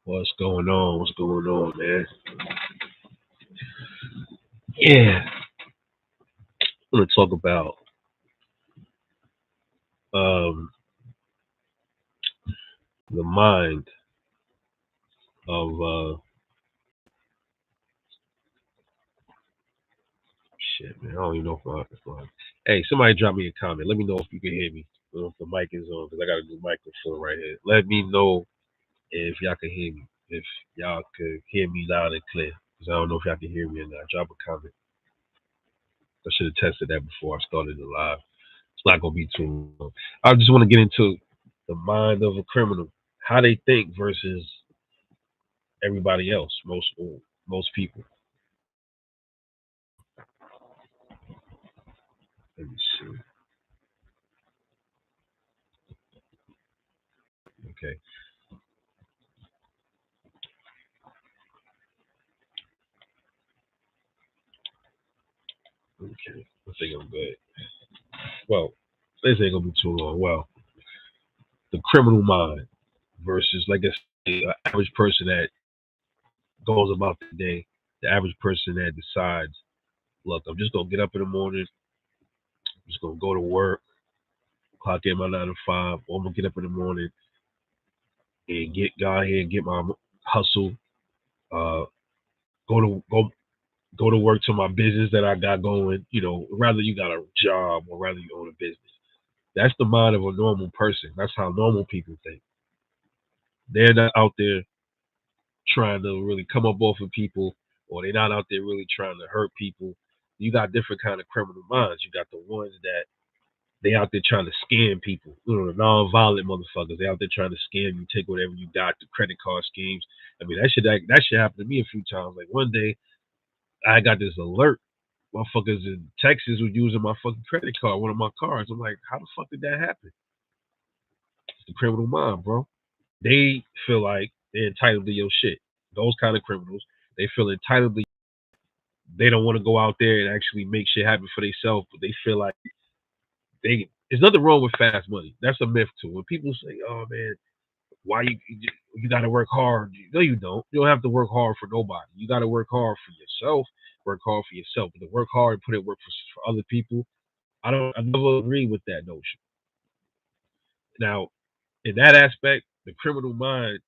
What's going on? What's going on, man? Yeah, I'm gonna talk about um, the mind of shit, man. I don't even know if I. Hey, somebody drop me a comment. Let me know if you can hear me. I don't know if the mic is on because I got a new microphone right here. Let me know if y'all can hear me. If y'all could hear me loud and clear, because I don't know if y'all can hear me or not. Drop a comment. I should have tested that before I started the live. It's not gonna be too long. I just want to get into the mind of a criminal, how they think versus everybody else, most people. Let me see. Okay, okay. I think I'm good. Well, this ain't gonna be too long. Well, the criminal mind versus, like I say, the average person that goes about the day, the average person that decides, look, I'm just gonna get up in the morning, I'm just gonna go to work, clock in my 9 to 5, or I'm gonna get up in the morning and get go out here and get my hustle, uh, go to work to my business that I got going. Rather you got a job or rather you own a business. That's the mind of a normal person. That's how normal people think. They're not out there trying to really come up off of people, or they're not out there really trying to hurt people. You got different kind of criminal minds. You got the ones that they out there trying to scam people. The non-violent motherfuckers. They out there trying to scam you, take whatever you got. The credit card schemes. I mean, that shit happened to me a few times. Like one day, I got this alert. Motherfuckers in Texas was using my fucking credit card, one of my cards. I'm like, how the fuck did that happen? It's the criminal mind, bro. They feel like they're entitled to your shit. Those kind of criminals, they feel entitled to. They don't want to go out there and actually make shit happen for themselves, but they feel like there's nothing wrong with fast money. That's a myth too. When people say, "Oh man, why you got to work hard?" No, you don't. You don't have to work hard for nobody. You got to work hard for yourself. Work hard for yourself. But to work hard and put in work for other people, I never agree with that notion. Now, in that aspect, the criminal mind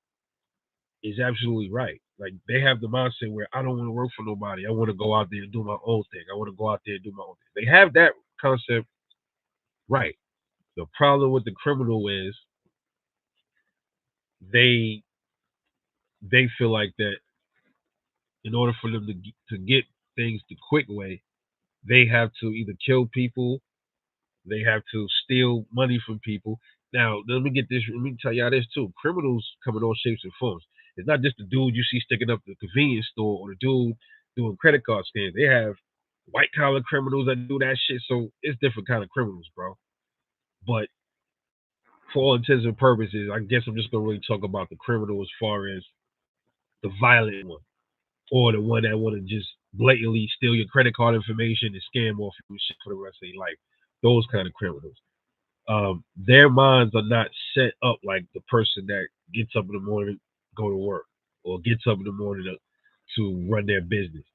is absolutely right. Like they have the mindset where I don't want to work for nobody. I want to go out there and do my own thing. I want to go out there and do my own thing. They have that concept right. The problem with the criminal is they they feel like that in order for them to get things the quick way, they have to either kill people, they have to steal money from people. Now, let me get this. Let me tell y'all this too. Criminals come in all shapes and forms. It's not just the dude you see sticking up the convenience store or the dude doing credit card scams. They have white collar criminals that do that shit. So it's different kind of criminals, bro. But for all intents and purposes, I guess I'm just gonna really talk about the criminal as far as the violent one or the one that want to just blatantly steal your credit card information and scam off you and shit for the rest of their life. Those kind of criminals. Their minds are not set up like the person that gets up in the morning, go to work, or gets up in the morning to run their business.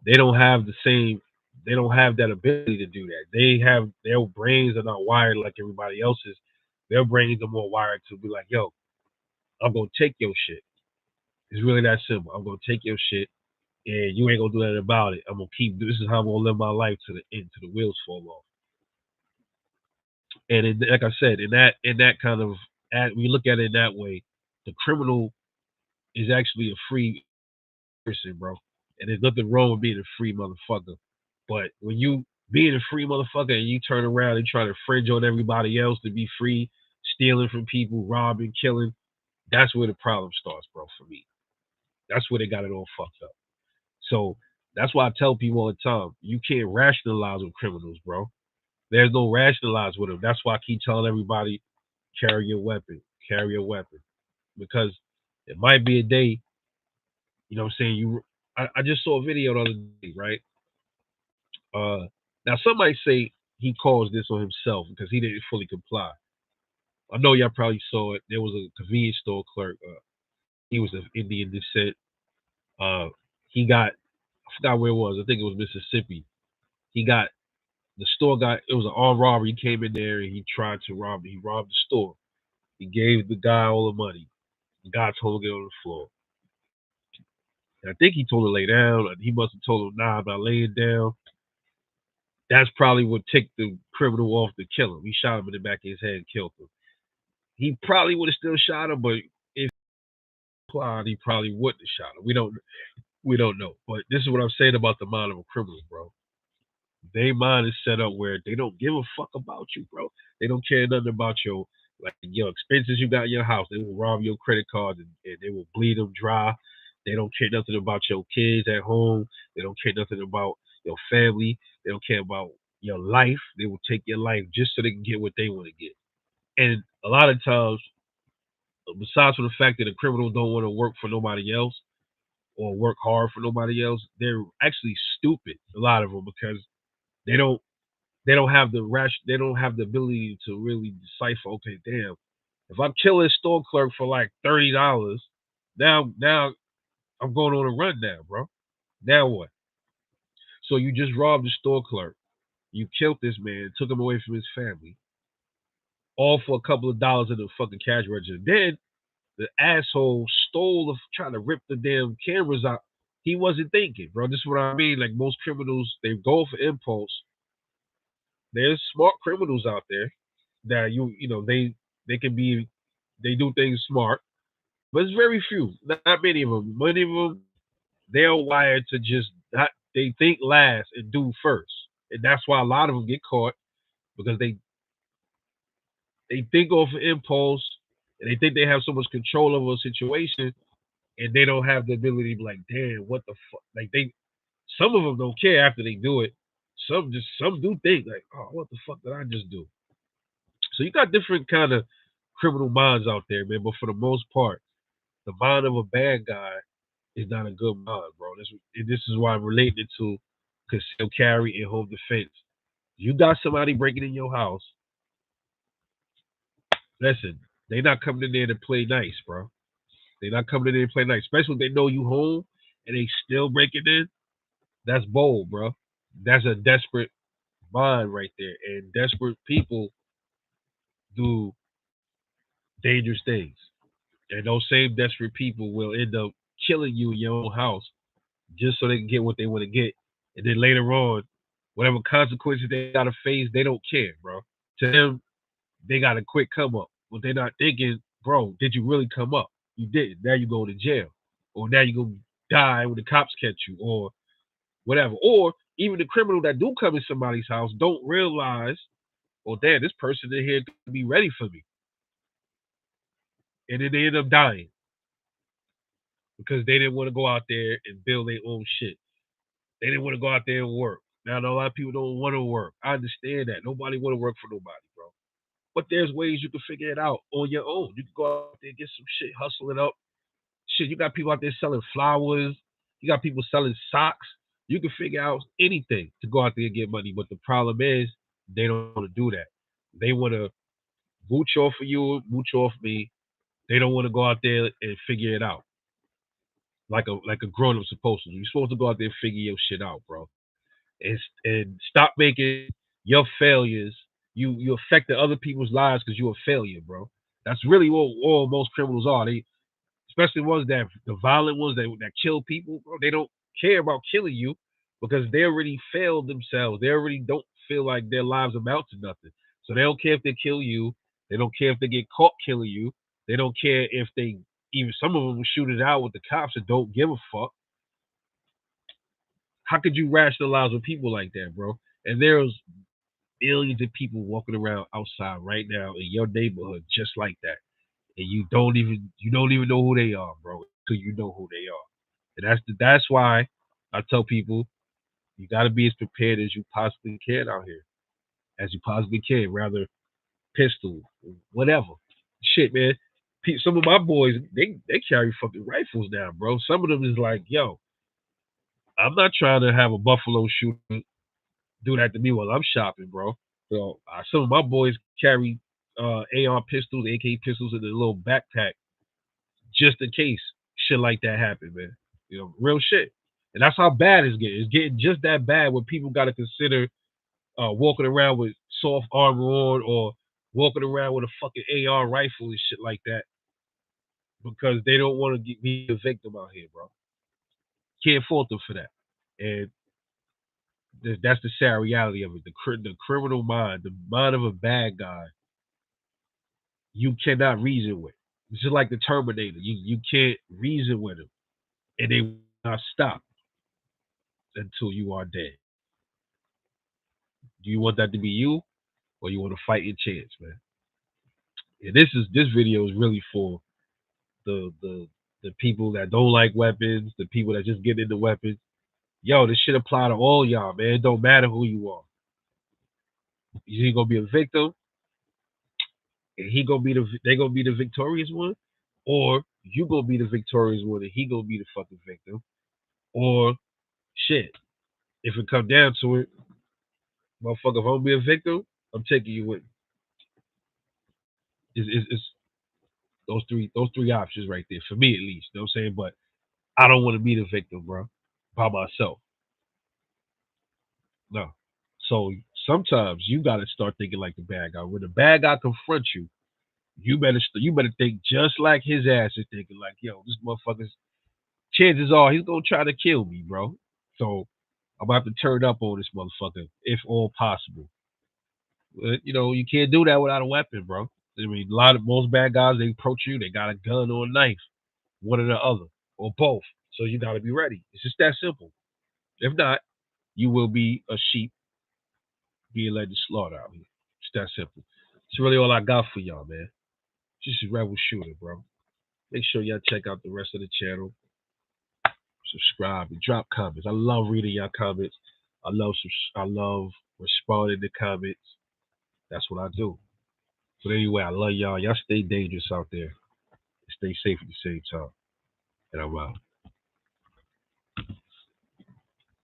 They don't have the same. They don't have that ability to do that. They have their brains are not wired like everybody else's. Their brains are more wired to be like, yo, I'm gonna take your shit. It's really that simple. I'm gonna take your shit, and you ain't gonna do nothing about it. I'm gonna keep. This is how I'm gonna live my life to the end, to the wheels fall off. And like I said, in that kind of, we look at it in that way, the criminal is actually a free person, bro. And there's nothing wrong with being a free motherfucker. But when you being a free motherfucker and you turn around and try to fringe on everybody else to be free, stealing from people, robbing, killing, that's where the problem starts, bro. For me, that's where they got it all fucked up. So that's why I tell people all the time, you can't rationalize with criminals, bro. There's no rationalize with them. That's why I keep telling everybody, carry your weapon, carry your weapon, because it might be a day. You know what I'm saying? I just saw a video the other day, right? Now some might say he caused this on himself because he didn't fully comply. I know y'all probably saw it. There was a convenience store clerk. He was of Indian descent. Uh, he got I forgot where it was. I think it was Mississippi. He got the store got it was an armed robbery. He came in there and he tried to rob it. He robbed the store. He gave the guy all the money. The guy told him to get on the floor. And I think he told him to lay down. He must have told him, nah, I'm not laying down. That's probably what ticked the criminal off to kill him. He shot him in the back of his head and killed him. He probably would have still shot him, but if he applied, he probably wouldn't have shot him. We don't know. But this is what I'm saying about the mind of a criminal, bro. Their mind is set up where they don't give a fuck about you, bro. They don't care nothing about your expenses you got in your house. They will rob your credit cards and they will bleed them dry. They don't care nothing about your kids at home. They don't care nothing about your family. They don't care about your life. They will take your life just so they can get what they want to get. And a lot of times, besides from the fact that a criminal don't want to work for nobody else or work hard for nobody else, they're actually stupid. A lot of them because they don't they don't have the ability to really decipher. Okay, damn, if I kill this store clerk for like $30, now I'm going on a run now, bro. Now what? So you just robbed the store clerk. You killed this man, took him away from his family, all for a couple of dollars in the fucking cash register. Then the asshole trying to rip the damn cameras out. He wasn't thinking, bro. This is what I mean. Like most criminals, they go for impulse. There's smart criminals out there that they can be they do things smart, but it's very few. Not many of them. Many of them they're wired to just not. They think last and do first, and that's why a lot of them get caught because they think off of impulse and they think they have so much control over a situation and they don't have the ability to be like, damn, what the fuck? Like some of them don't care after they do it. Some do think like, oh, what the fuck did I just do? So you got different kind of criminal minds out there, man. But for the most part, the mind of a bad guy is not a good mind, bro. This is why I'm relating it to concealed carry and home defense. You got somebody breaking in your house. Listen, they not coming in there to play nice, bro. They not coming in there to play nice, especially if they know you home and they still breaking in. That's bold, bro. That's a desperate mind right there, and desperate people do dangerous things. And those same desperate people will end up killing you in your own house just so they can get what they want to get. And then later on, whatever consequences they gotta face, they don't care, bro. To them, they got a quick come up. But they're not thinking, bro, did you really come up? You didn't. Now you go to jail. Or now you gonna die when the cops catch you, or whatever. Or even the criminal that do come in somebody's house don't realize, oh damn, this person in here could be ready for me. And then they end up dying because they didn't want to go out there and build their own shit. They didn't want to go out there and work. Now, I know a lot of people don't want to work. I understand that. Nobody want to work for nobody, bro. But there's ways you can figure it out on your own. You can go out there and get some shit, hustle it up. Shit, you got people out there selling flowers. You got people selling socks. You can figure out anything to go out there and get money. But the problem is they don't want to do that. They want to mooch off of you, mooch off me. They don't want to go out there and figure it out like a grown up supposed to. You're supposed to go out there and figure your shit out, bro. And stop making your failures. You affecting other people's lives because you're a failure, bro. That's really what all most criminals are. They, especially ones that the violent ones that kill people, bro. They don't care about killing you because they already failed themselves. They already don't feel like their lives amount to nothing. So they don't care if they kill you. They don't care if they get caught killing you. They don't care if they even some of them will shoot it out with the cops and don't give a fuck. How could you rationalize with people like that, bro? And there's millions of people walking around outside right now in your neighborhood just like that, and you don't even know who they are, bro, until you know who they are. And that's why I tell people you got to be as prepared as you possibly can out here, as you possibly can. Rather pistol, whatever. Shit, man. Some of my boys they carry fucking rifles now, bro. Some of them is like, yo, I'm not trying to have a buffalo shooter do that to me while I'm shopping, bro. So some of my boys carry AR pistols, AK pistols in a little backpack just in case. shit like that happen, man. You know, real shit. And that's how bad it's getting. It's getting just that bad where people got to consider walking around with soft armor on or walking around with a fucking AR rifle and shit like that because they don't want to be a victim out here, bro. Can't fault them for that. And that's the sad reality of it. The criminal mind, the mind of a bad guy, you cannot reason with. It's just like the Terminator. You can't reason with him, and they will not stop until you are dead. Do you want that to be you, or you want to fight your chance, man? And this video is really for the people that don't like weapons, the people that just get into weapons. Yo, this should apply to all y'all, man. It don't matter who you are. You gonna be a victim, and they gonna be the victorious one, or you gonna be the victorious one, and he gonna be the fucking victim, or shit. If it come down to it, motherfucker, if I'm gonna be a victim, I'm taking you with me. It's those three options right there for me at least. You know what I'm saying? But I don't want to be the victim, bro, by myself. No. So sometimes you gotta start thinking like the bad guy. When the bad guy confronts you, you better think just like his ass is thinking. Like, yo, this motherfucker's chances are he's gonna try to kill me, bro. So I'm about to turn up on this motherfucker if all possible. But, you know, you can't do that without a weapon, bro. I mean, most bad guys they approach you, they got a gun or a knife, one or the other, or both. So you gotta be ready. It's just that simple. If not, you will be a sheep being led to slaughter out here. It's that simple. It's really all I got for y'all, man. Just a rebel shooter, bro. Make sure y'all check out the rest of the channel. Subscribe and drop comments. I love reading y'all comments. I love responding to comments. That's what I do. But anyway, I love y'all. Y'all stay dangerous out there. Stay safe at the same time. And I'm out.